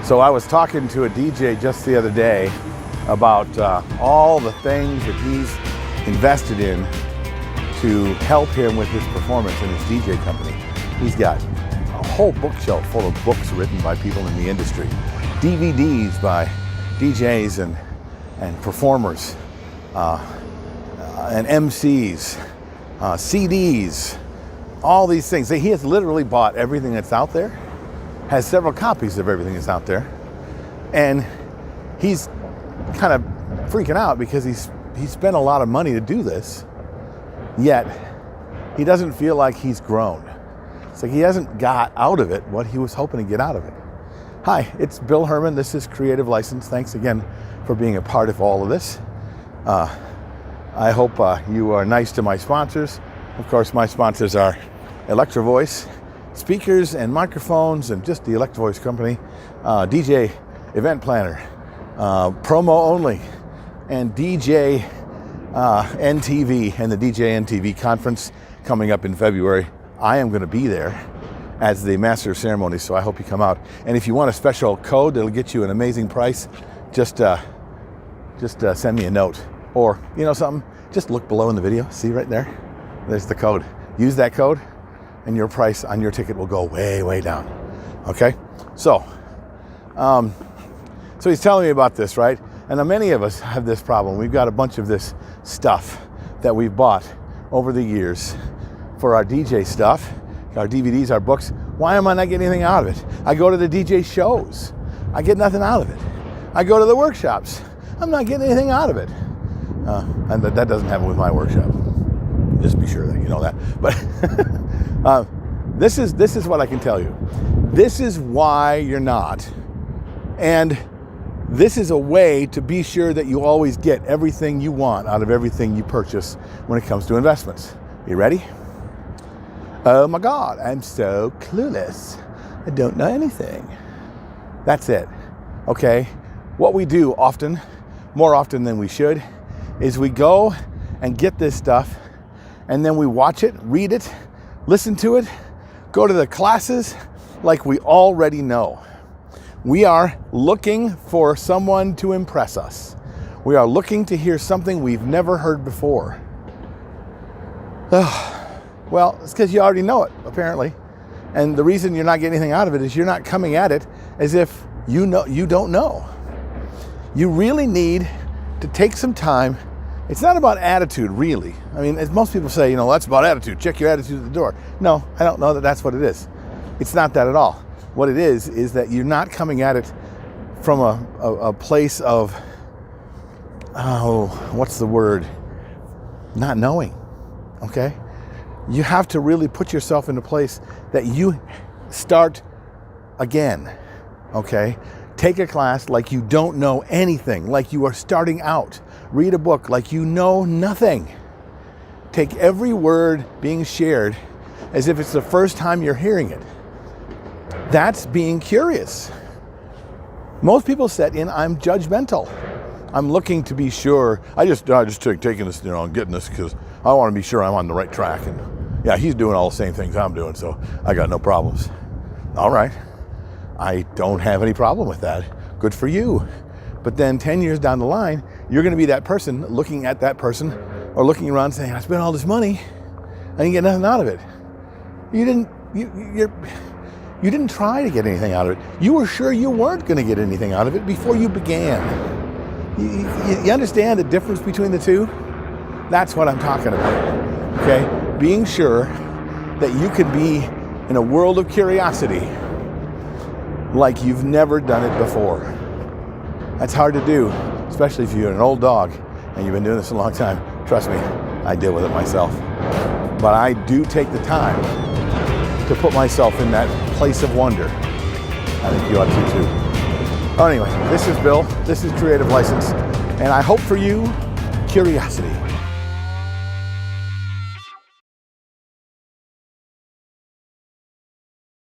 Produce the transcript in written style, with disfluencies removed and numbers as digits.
So I was talking to a DJ just the other day about all the things that he's invested in to help him with his performance in his DJ company. He's got a whole bookshelf full of books written by people in the industry, DVDs by DJs and performers, and MCs, CDs, all these things. He has literally bought everything that's out there, has several copies of everything that's out there, and he's kind of freaking out because he spent a lot of money to do this, yet he doesn't feel like he's grown. It's like he hasn't got out of it what he was hoping to get out of it. Hi, it's Bill Herman. This is Creative License. Thanks again for being a part of all of this. I hope you are nice to my sponsors. Of course, my sponsors are Electro Voice, speakers and microphones, and just the Electro Voice company, DJ Event Planner, Promo Only, and DJ NTV, and the DJ NTV conference coming up in February. I am going to be there as the master of ceremonies, so I hope you come out. And if you want a special code that'll get you an amazing price, just send me a note, or you know something, just look below in the video. See right there? There's the code. Use that code, and your price on your ticket will go way, way down. Okay? So he's telling me about this, right? And now many of us have this problem. We've got a bunch of this stuff that we've bought over the years for our DJ stuff, our DVDs, our books. Why am I not getting anything out of it? I go to the DJ shows. I get nothing out of it. I go to the workshops. I'm not getting anything out of it. And that doesn't happen with my workshop. Just be sure that you know that. But this is what I can tell you. This is why you're not. And this is a way to be sure that you always get everything you want out of everything you purchase when it comes to investments. You ready? Oh my God, I'm so clueless. I don't know anything. That's it. Okay? What we do often, more often than we should, is we go and get this stuff, and then we watch it, read it, listen to it, go to the classes like we already know. We are looking for someone to impress us. We are looking to hear something we've never heard before. Well, it's because you already know it, apparently. And the reason you're not getting anything out of it is you're not coming at it as if you don't know. You really need to take some time. It's not about attitude, really. I mean, as most people say, that's about attitude. Check your attitude at the door. No, I don't know that that's what it is. It's not that at all. What it is that you're not coming at it from a place of, what's the word? Not knowing, okay? You have to really put yourself in a place that you start again, okay? Take a class like you don't know anything, like you are starting out. Read a book like you know nothing. Take every word being shared as if it's the first time you're hearing it. That's being curious. Most people set in, I'm judgmental. I'm looking to be sure. I just taking this, I'm getting this because I want to be sure I'm on the right track. And yeah, he's doing all the same things I'm doing, so I got no problems. All right. I don't have any problem with that. Good for you. But then 10 years down the line, you're going to be that person looking at that person or looking around saying, I spent all this money. I didn't get nothing out of it. You didn't try to get anything out of it. You were sure you weren't going to get anything out of it before you began. You understand the difference between the two? That's what I'm talking about. Okay? Being sure that you can be in a world of curiosity like you've never done it before. That's hard to do, especially if you're an old dog and you've been doing this a long time. Trust me, I deal with it myself. But I do take the time to put myself in that place of wonder. I think you ought to too. Oh, anyway, this is Bill. This is Creative License. And I hope for you, curiosity.